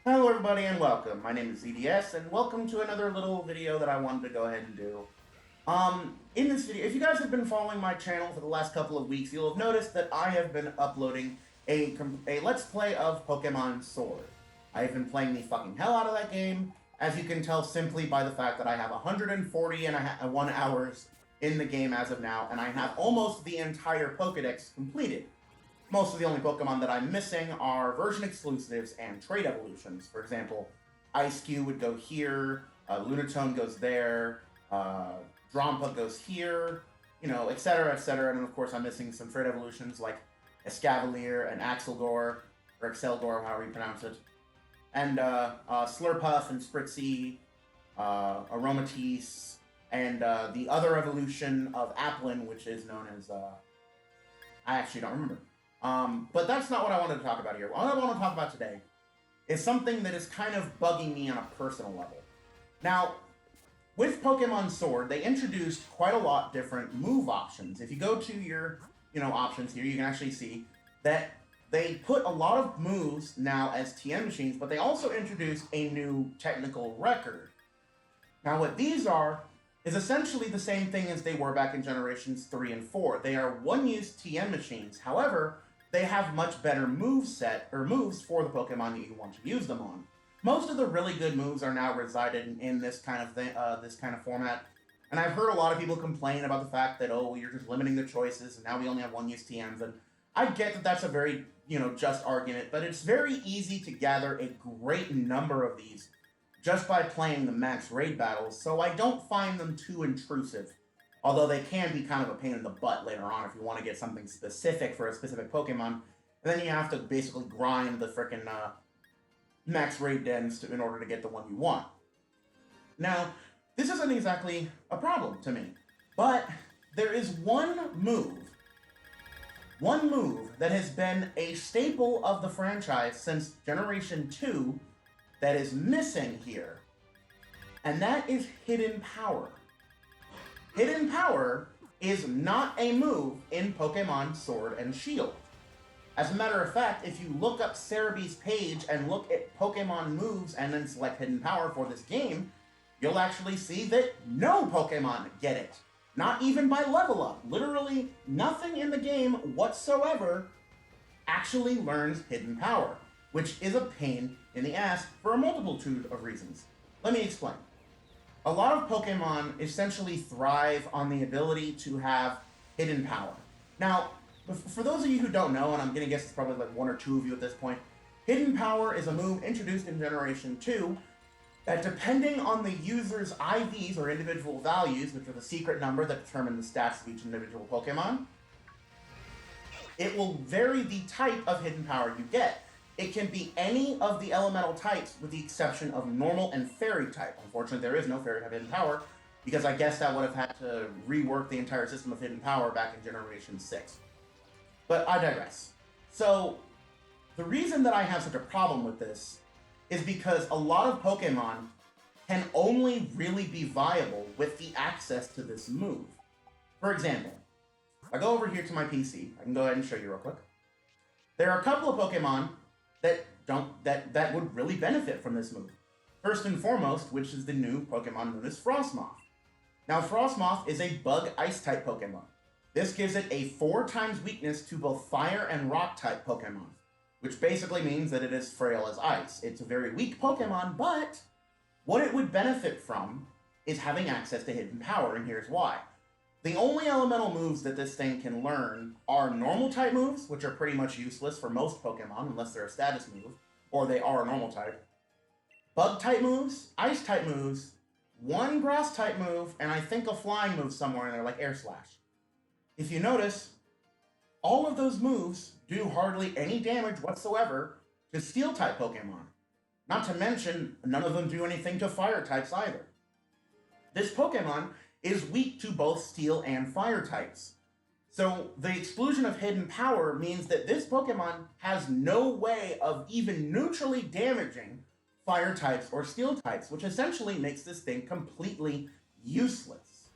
Hello everybody and welcome. My name is ZDS and welcome to another little video that I wanted to go ahead and do. In this video, if you guys have been following my channel for the last couple of weeks, you'll have noticed that I have been uploading a Let's Play of Pokemon Sword. I have been playing the fucking hell out of that game, as you can tell simply by the fact that I have 141 hours in the game as of now, and I have almost the entire Pokedex completed. Most of the only Pokemon that I'm missing are version exclusives and trait evolutions. For example, Ice-Q would go here, Lunatone goes there, Drampa goes here, etc., etc. And of course, I'm missing some trait evolutions like Escavalier and Axelgor, or Excelgor, however you pronounce it. And Slurpuff and Spritzy, Aromatisse, and the other evolution of Applin, which is known as... I actually don't remember. But that's not what I wanted to talk about here. What I want to talk about today is something that is kind of bugging me on a personal level. Now, with Pokemon Sword, they introduced quite a lot different move options. If you go to your, options here, you can actually see that they put a lot of moves now as TM machines, but they also introduced a new technical record. Now, what these are is essentially the same thing as they were back in Generations 3 and 4. They are one-use TM machines. However, they have much better moves for the Pokemon that you want to use them on. Most of the really good moves are now resided in this kind of format, and I've heard a lot of people complain about the fact that, oh, you're just limiting the choices, and now we only have one-use TMs, and I get that that's a very, just argument, but it's very easy to gather a great number of these just by playing the max raid battles, so I don't find them too intrusive. Although they can be kind of a pain in the butt later on if you want to get something specific for a specific Pokemon. And then you have to basically grind the frickin' max raid dens in order to get the one you want. Now, this isn't exactly a problem to me. But there is one move that has been a staple of the franchise since Generation 2 that is missing here. And that is Hidden Power. Hidden Power is not a move in Pokemon Sword and Shield. As a matter of fact, if you look up Cerebi's page and look at Pokemon moves and then select Hidden Power for this game, you'll actually see that no Pokemon get it. Not even by level up. Literally nothing in the game whatsoever actually learns Hidden Power, which is a pain in the ass for a multitude of reasons. Let me explain. A lot of Pokemon essentially thrive on the ability to have Hidden Power. Now, for those of you who don't know, and I'm going to guess it's probably like one or two of you at this point, Hidden Power is a move introduced in Generation 2 that, depending on the user's IVs, or individual values, which are the secret number that determine the stats of each individual Pokemon, it will vary the type of Hidden Power you get. It can be any of the elemental types with the exception of normal and fairy type. Unfortunately, there is no fairy type Hidden Power, because I guess that would have had to rework the entire system of Hidden Power back in Generation 6. But I digress. So, the reason that I have such a problem with this is because a lot of Pokemon can only really be viable with the access to this move. For example, if I go over here to my PC, I can go ahead and show you real quick. There are a couple of Pokemon that would really benefit from this move. First and foremost, which is the new Pokemon known as Frostmoth. Now, Frostmoth is a bug ice-type Pokemon. This gives it a 4 times weakness to both fire and rock-type Pokemon, which basically means that it is frail as ice. It's a very weak Pokemon, but what it would benefit from is having access to Hidden Power, and here's why. The only elemental moves that this thing can learn are normal type moves, which are pretty much useless for most Pokemon unless they're a status move, or they are a normal type. Bug type moves, ice type moves, one grass type move, and I think a flying move somewhere in there like Air Slash. If you notice, all of those moves do hardly any damage whatsoever to steel type Pokemon. Not to mention, none of them do anything to fire types either. This Pokemon is weak to both steel and fire types. So the exclusion of Hidden Power means that this Pokemon has no way of even neutrally damaging fire types or steel types, which essentially makes this thing completely useless.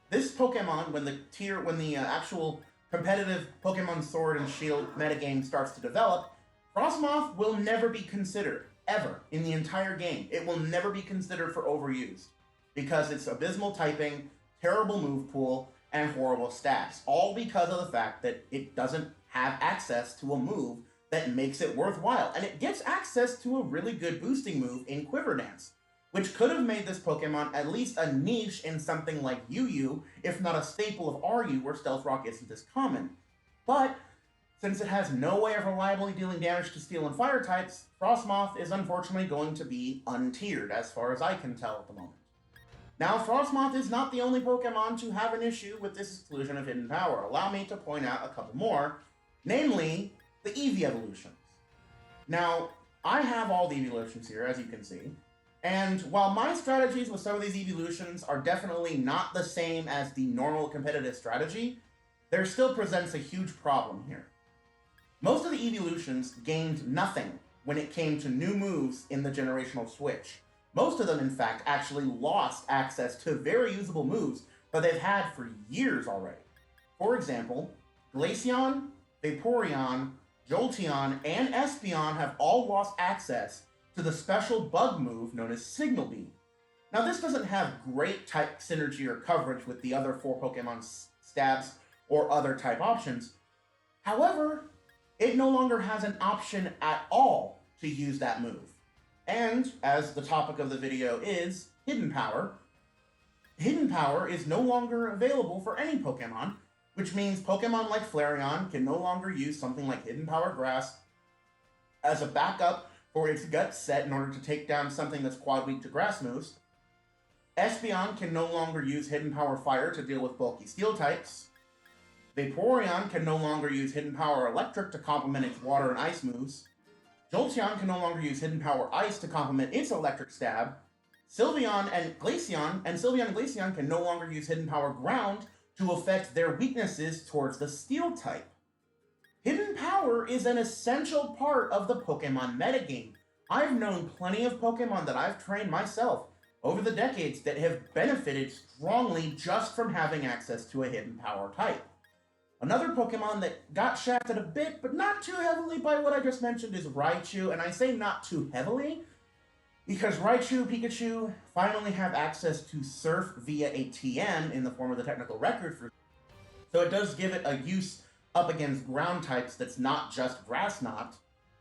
This Pokemon, when the actual competitive Pokemon Sword and Shield metagame starts to develop, Frostmoth will never be considered. ever in the entire game. It will never be considered for overuse because it's abysmal typing, terrible move pool, and horrible stats, all because of the fact that it doesn't have access to a move that makes it worthwhile. And it gets access to a really good boosting move in Quiver Dance, which could have made this Pokemon at least a niche in something like UU, if not a staple of RU where Stealth Rock isn't as common. But since it has no way of reliably dealing damage to Steel and Fire types, Frostmoth is unfortunately going to be untiered as far as I can tell at the moment. Now, Frostmoth is not the only Pokemon to have an issue with this exclusion of Hidden Power. Allow me to point out a couple more, namely the Eevee evolutions. Now, I have all the evolutions here, as you can see, and while my strategies with some of these evolutions are definitely not the same as the normal competitive strategy, there still presents a huge problem here. Most of the evolutions gained nothing when it came to new moves in the generational switch. Most of them, in fact, actually lost access to very usable moves that they've had for years already. For example, Glaceon, Vaporeon, Jolteon, and Espeon have all lost access to the special bug move known as Signal Beam. Now, this doesn't have great type synergy or coverage with the other 4 Pokemon stabs or other type options. However, it no longer has an option at all to use that move. And, as the topic of the video is, Hidden Power, Hidden Power is no longer available for any Pokemon, which means Pokemon like Flareon can no longer use something like Hidden Power Grass as a backup for its gut set in order to take down something that's quad weak to grass moves. Espeon can no longer use Hidden Power Fire to deal with bulky steel types. Vaporeon can no longer use Hidden Power Electric to complement its water and ice moves. Jolteon can no longer use Hidden Power Ice to complement its electric stab. Sylveon and Glaceon can no longer use Hidden Power Ground to affect their weaknesses towards the steel type. Hidden Power is an essential part of the Pokemon metagame. I've known plenty of Pokemon that I've trained myself over the decades that have benefited strongly just from having access to a Hidden Power type. Another Pokemon that got shafted a bit, but not too heavily by what I just mentioned, is Raichu, and I say not too heavily because Raichu, Pikachu finally have access to Surf via a TM in the form of the technical record for, so it does give it a use up against ground types that's not just Grass Knot,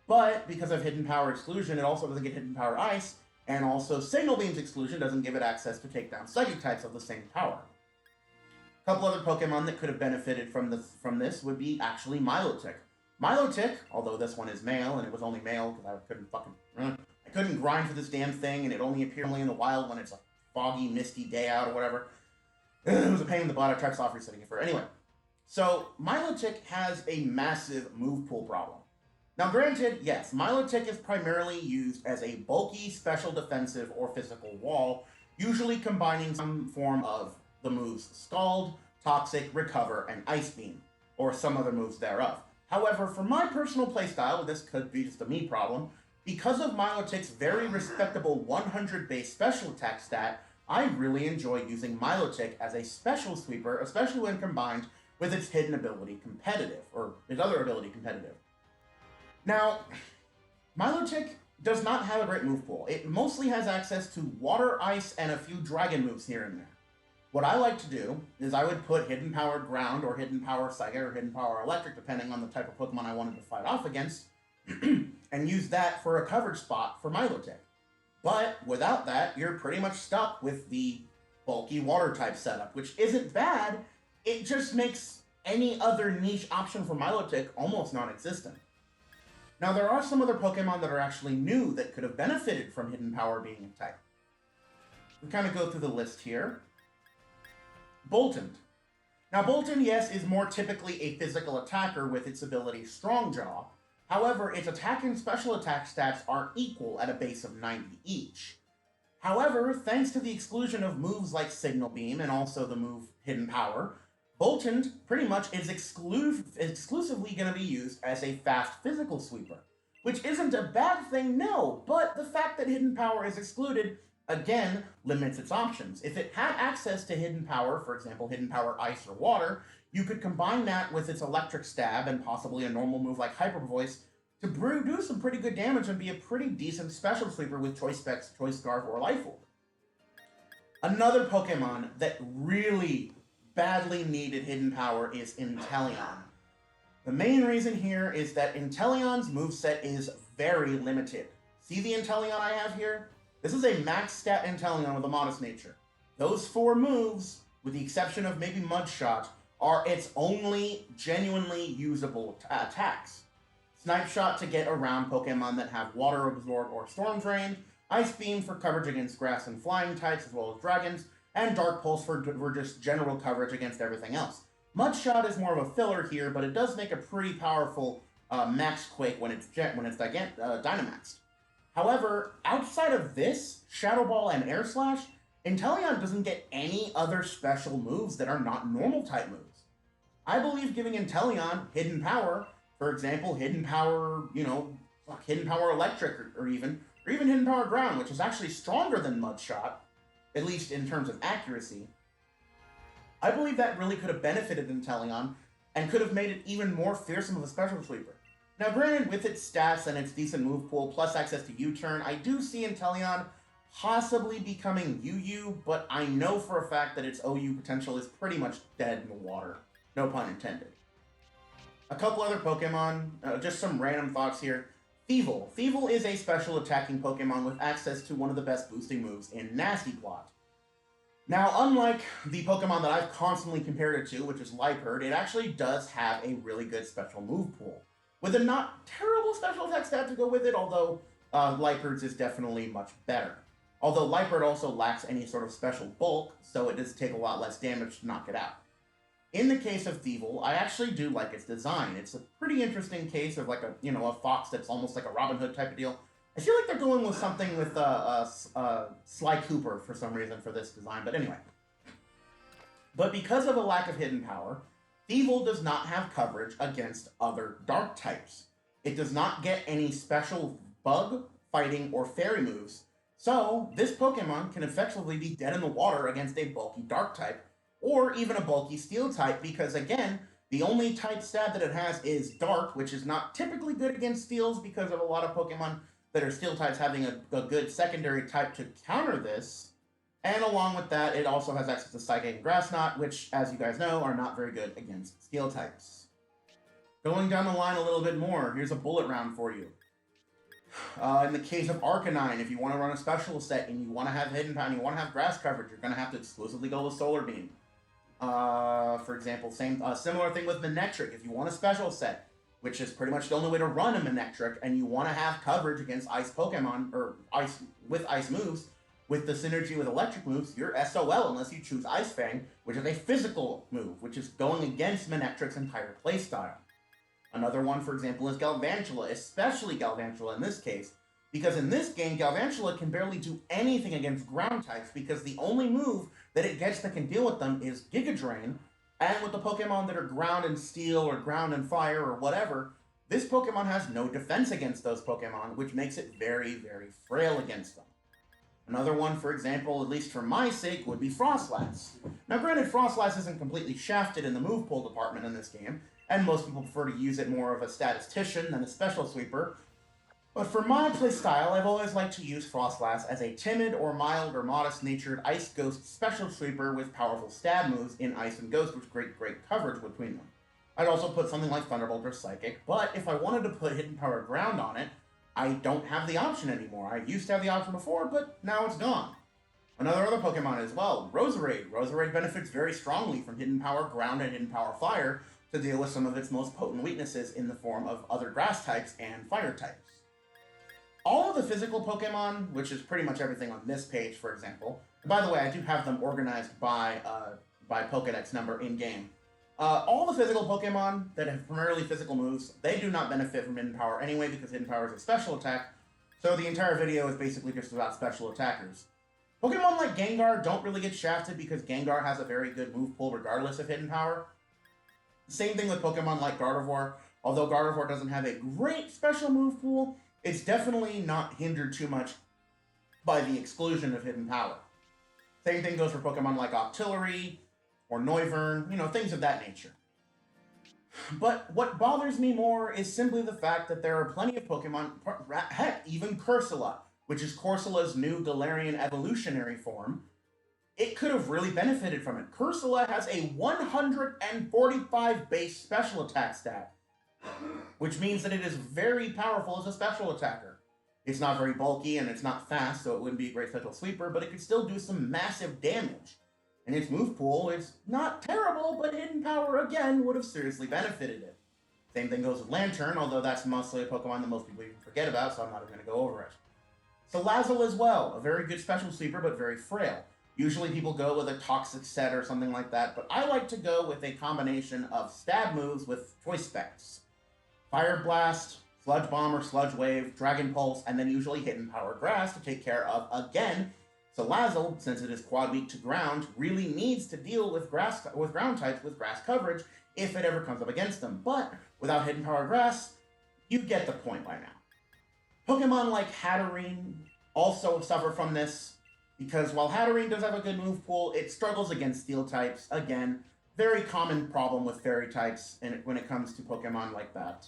but because of Hidden Power exclusion, it also doesn't get Hidden Power Ice, and also Signal Beam's exclusion doesn't give it access to take down Psychic types of the same power. A couple other Pokemon that could have benefited from this would be actually Milotic. Milotic, although this one is male, and it was only male because I couldn't grind for this damn thing, and it only appeared in the wild when it's a foggy, misty day out or whatever. It was a pain in the butt. I tried soft resetting it for anyway. So Milotic has a massive move pool problem. Now granted, yes, Milotic is primarily used as a bulky special defensive or physical wall, usually combining some form of the moves Scald, Toxic, Recover, and Ice Beam, or some other moves thereof. However, for my personal playstyle, this could be just a me problem, because of Milotic's very respectable 100 base special attack stat, I really enjoy using Milotic as a special sweeper, especially when combined with its hidden ability Competitive, or its other ability Competitive. Now, Milotic does not have a great move pool. It mostly has access to Water, Ice, and a few Dragon moves here and there. What I like to do is I would put Hidden Power Ground or Hidden Power Psychic or Hidden Power Electric, depending on the type of Pokemon I wanted to fight off against, and use that for a coverage spot for Milotic. But without that, you're pretty much stuck with the bulky water type setup, which isn't bad, it just makes any other niche option for Milotic almost non-existent. Now there are some other Pokemon that are actually new that could have benefited from Hidden Power being a type. We kind of go through the list here. Bolton. Now Bolton, yes, is more typically a physical attacker with its ability Strong Jaw. However, its attack and special attack stats are equal at a base of 90 each. However, thanks to the exclusion of moves like Signal Beam and also the move Hidden Power, Bolton pretty much is exclusively going to be used as a fast physical sweeper. Which isn't a bad thing, no, but the fact that Hidden Power is excluded again limits its options. If it had access to Hidden Power, for example, Hidden Power Ice or Water, you could combine that with its Electric Stab and possibly a normal move like Hyper Voice to do some pretty good damage and be a pretty decent special sweeper with Choice Specs, Choice Scarf, or Life Orb. Another Pokemon that really badly needed hidden power is Inteleon. The main reason here is that Inteleon's moveset is very limited. See the Inteleon I have here? This is a max stat Inteleon with a modest nature. Those 4 moves, with the exception of maybe Mud Shot, are its only genuinely usable attacks. Snipe Shot to get around Pokemon that have Water Absorb or Storm Drain, Ice Beam for coverage against grass and flying types as well as dragons, and Dark Pulse for just general coverage against everything else. Mud Shot is more of a filler here, but it does make a pretty powerful Max Quake when it's Dynamaxed. However, outside of this, Shadow Ball and Air Slash, Inteleon doesn't get any other special moves that are not normal type moves. I believe giving Inteleon Hidden Power, for example, Hidden Power, Hidden Power Electric, or even Hidden Power Ground, which is actually stronger than Mud Shot, at least in terms of accuracy. I believe that really could have benefited Inteleon and could have made it even more fearsome of a special sweeper. Now granted, with its stats and its decent move pool, plus access to U-turn, I do see Inteleon possibly becoming UU, but I know for a fact that its OU potential is pretty much dead in the water. No pun intended. A couple other Pokemon, just some random thoughts here. Thievul. Thievul is a special attacking Pokemon with access to one of the best boosting moves in Nasty Plot. Now, unlike the Pokemon that I've constantly compared it to, which is Liepard, it actually does have a really good special move pool, with a not terrible special attack stat to go with it, although Liepard's is definitely much better. Although Liepard also lacks any sort of special bulk, so it does take a lot less damage to knock it out. In the case of Thievul, I actually do like its design. It's a pretty interesting case of like a fox that's almost like a Robin Hood type of deal. I feel like they're going with something with Sly Cooper for some reason for this design, but anyway. But because of a lack of hidden power, Thievul does not have coverage against other dark types. It does not get any special bug, fighting, or fairy moves, so this Pokemon can effectively be dead in the water against a bulky dark type, or even a bulky steel type, because again, the only type stat that it has is dark, which is not typically good against steels because of a lot of Pokemon that are steel types having a good secondary type to counter this. And along with that, it also has access to Psychic and Grass Knot, which, as you guys know, are not very good against steel types. Going down the line a little bit more, here's a bullet round for you. In the case of Arcanine, if you want to run a special set and you want to have hidden power and you want to have grass coverage, you're going to have to exclusively go with Solar Beam. For example, similar thing with Manectric. If you want a special set, which is pretty much the only way to run a Manectric, and you want to have coverage against ice Pokemon, or ice moves, with the synergy with electric moves, you're SOL unless you choose Ice Fang, which is a physical move, which is going against Manectric's entire playstyle. Another one, for example, is Galvantula, especially Galvantula in this case, because in this game, Galvantula can barely do anything against ground types because the only move that it gets that can deal with them is Giga Drain, and with the Pokemon that are ground and steel or ground and fire or whatever, this Pokemon has no defense against those Pokemon, which makes it very, very frail against them. Another one, for example, at least for my sake, would be Frostlass. Now granted, Frostlass isn't completely shafted in the move pool department in this game, and most people prefer to use it more of a statistician than a special sweeper. But for my playstyle, I've always liked to use Frostlass as a timid or mild or modest-natured Ice Ghost special sweeper with powerful stab moves in Ice and Ghost with great coverage between them. I'd also put something like Thunderbolt or Psychic, but if I wanted to put Hidden Power Ground on it, I don't have the option anymore. I used to have the option before, but now it's gone. Other Pokemon as well, Roserade. Roserade benefits very strongly from Hidden Power Ground and Hidden Power Fire to deal with some of its most potent weaknesses in the form of other grass types and fire types. All of the physical Pokemon, which is pretty much everything on this page, for example, and by the way, I do have them organized by Pokedex number in-game. All the physical Pokemon that have primarily physical moves, they do not benefit from Hidden Power anyway because Hidden Power is a special attack, so the entire video is basically just about special attackers. Pokemon like Gengar don't really get shafted because Gengar has a very good move pool regardless of Hidden Power. Same thing with Pokemon like Gardevoir. Although Gardevoir doesn't have a great special move pool, it's definitely not hindered too much by the exclusion of Hidden Power. Same thing goes for Pokemon like Octillery or Noivern, things of that nature. But what bothers me more is simply the fact that there are plenty of Pokemon, heck, even Cursula, which is Corsula's new Galarian evolutionary form. It could have really benefited from it. Cursula has a 145 base special attack stat, which means that it is very powerful as a special attacker. It's not very bulky and it's not fast, so it wouldn't be a great special sweeper, but it could still do some massive damage. And its move pool is not terrible, but Hidden Power, again, would have seriously benefited it. Same thing goes with Lantern, although that's mostly a Pokemon that most people even forget about, so I'm not even going to go over it. Salazzle as well, a very good special sweeper, but very frail. Usually people go with a Toxic Set or something like that, but I like to go with a combination of stab moves with choice specs. Fire Blast, Sludge Bomb or Sludge Wave, Dragon Pulse, and then usually Hidden Power Grass to take care of, again, Salazzle, since it is quad weak to ground, really needs to deal with ground types with grass coverage if it ever comes up against them. But without Hidden Power Grass, you get the point by now. Pokemon like Hatterene also suffer from this, because while Hatterene does have a good move pool, it struggles against steel types. Again, very common problem with fairy types when it comes to Pokemon like that.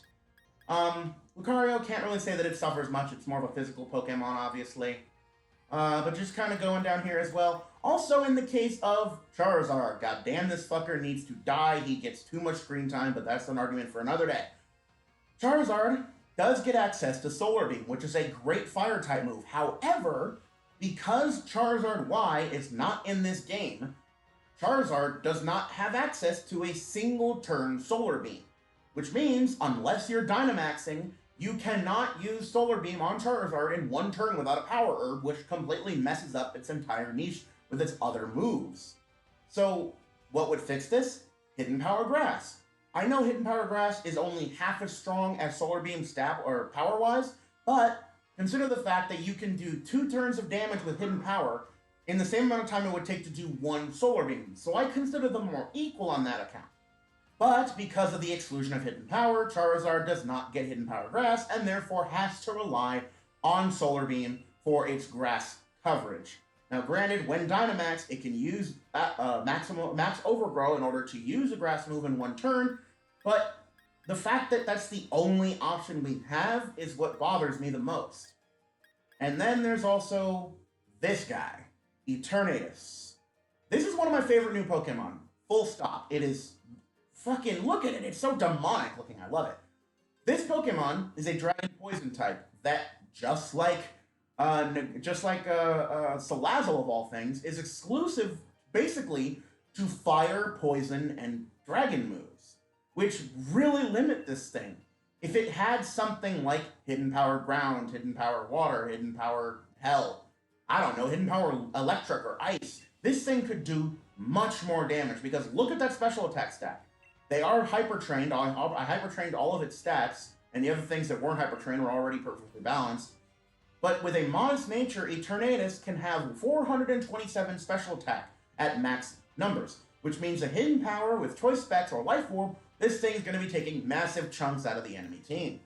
Lucario, can't really say that it suffers much. It's more of a physical Pokemon, obviously. But just kind of going down here as well. Also in the case of Charizard, goddamn, this fucker needs to die. He gets too much screen time, but that's an argument for another day. Charizard does get access to Solar Beam, which is a great fire type move. However, because Charizard Y is not in this game, Charizard does not have access to a single turn Solar Beam, which means unless you're Dynamaxing, you cannot use Solar Beam on Charizard in one turn without a Power Herb, which completely messes up its entire niche with its other moves. So, what would fix this? Hidden Power Grass. I know Hidden Power Grass is only half as strong as Solar Beam stat or power-wise, but consider the fact that you can do 2 turns of damage with Hidden Power in the same amount of time it would take to do 1 Solar Beam. So I consider them more equal on that account. But because of the exclusion of Hidden Power, Charizard does not get Hidden Power Grass, and therefore has to rely on Solar Beam for its grass coverage. Now granted, when Dynamax, it can use Max Overgrow in order to use a grass move in 1 turn, but the fact that that's the only option we have is what bothers me the most. And then there's also this guy, Eternatus. This is one of my favorite new Pokemon, full stop. It is fucking, look at it, it's so demonic looking, I love it. This Pokemon is a Dragon Poison type that, just like Salazzle of all things, is exclusive, basically, to Fire, Poison, and Dragon moves, which really limit this thing. If it had something like Hidden Power Ground, Hidden Power Water, Hidden Power Hell, I don't know, Hidden Power Electric or Ice, this thing could do much more damage, because look at that special attack stat. They are hyper-trained. I hyper-trained all of its stats, and the other things that weren't hyper-trained were already perfectly balanced. But with a modest nature, Eternatus can have 427 special attack at max numbers, which means a Hidden Power with Choice Specs or Life Orb, this thing is going to be taking massive chunks out of the enemy team.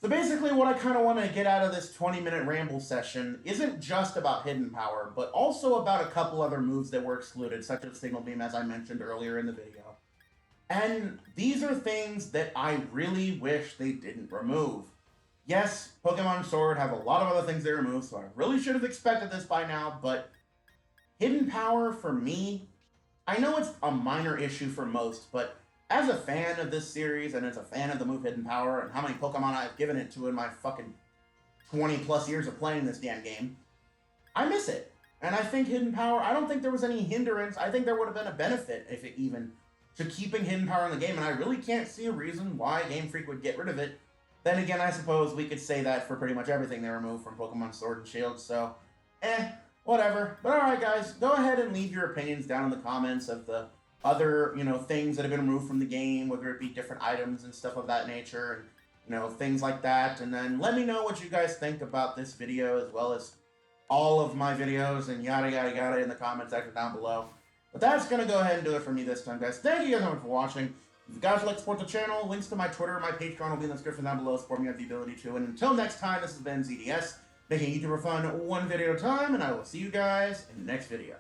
So basically what I kind of want to get out of this 20-minute ramble session isn't just about Hidden Power, but also about a couple other moves that were excluded, such as Signal Beam, as I mentioned earlier in the video. And these are things that I really wish they didn't remove. Yes, Pokemon Sword have a lot of other things they removed, so I really should have expected this by now, but Hidden Power, for me, I know it's a minor issue for most, but as a fan of this series, and as a fan of the move Hidden Power, and how many Pokemon I've given it to in my fucking 20 plus years of playing this damn game, I miss it. And I think Hidden Power, I don't think there was any hindrance. I think there would have been a benefit, if it even, to keeping Hidden Power in the game, and I really can't see a reason why Game Freak would get rid of it. Then again, I suppose we could say that for pretty much everything they removed from Pokemon Sword and Shield, so, whatever. But alright guys, go ahead and leave your opinions down in the comments of the other, things that have been removed from the game, whether it be different items and stuff of that nature, and, things like that. And then let me know what you guys think about this video, as well as all of my videos, and yada yada yada in the comment section down below. But that's going to go ahead and do it for me this time, guys. Thank you guys so much for watching. If you guys would like to support the channel, links to my Twitter and my Patreon will be in the description down below. Support me if you have the ability to. And until next time, this has been ZDS, making YouTube fun one video at a time, and I will see you guys in the next video.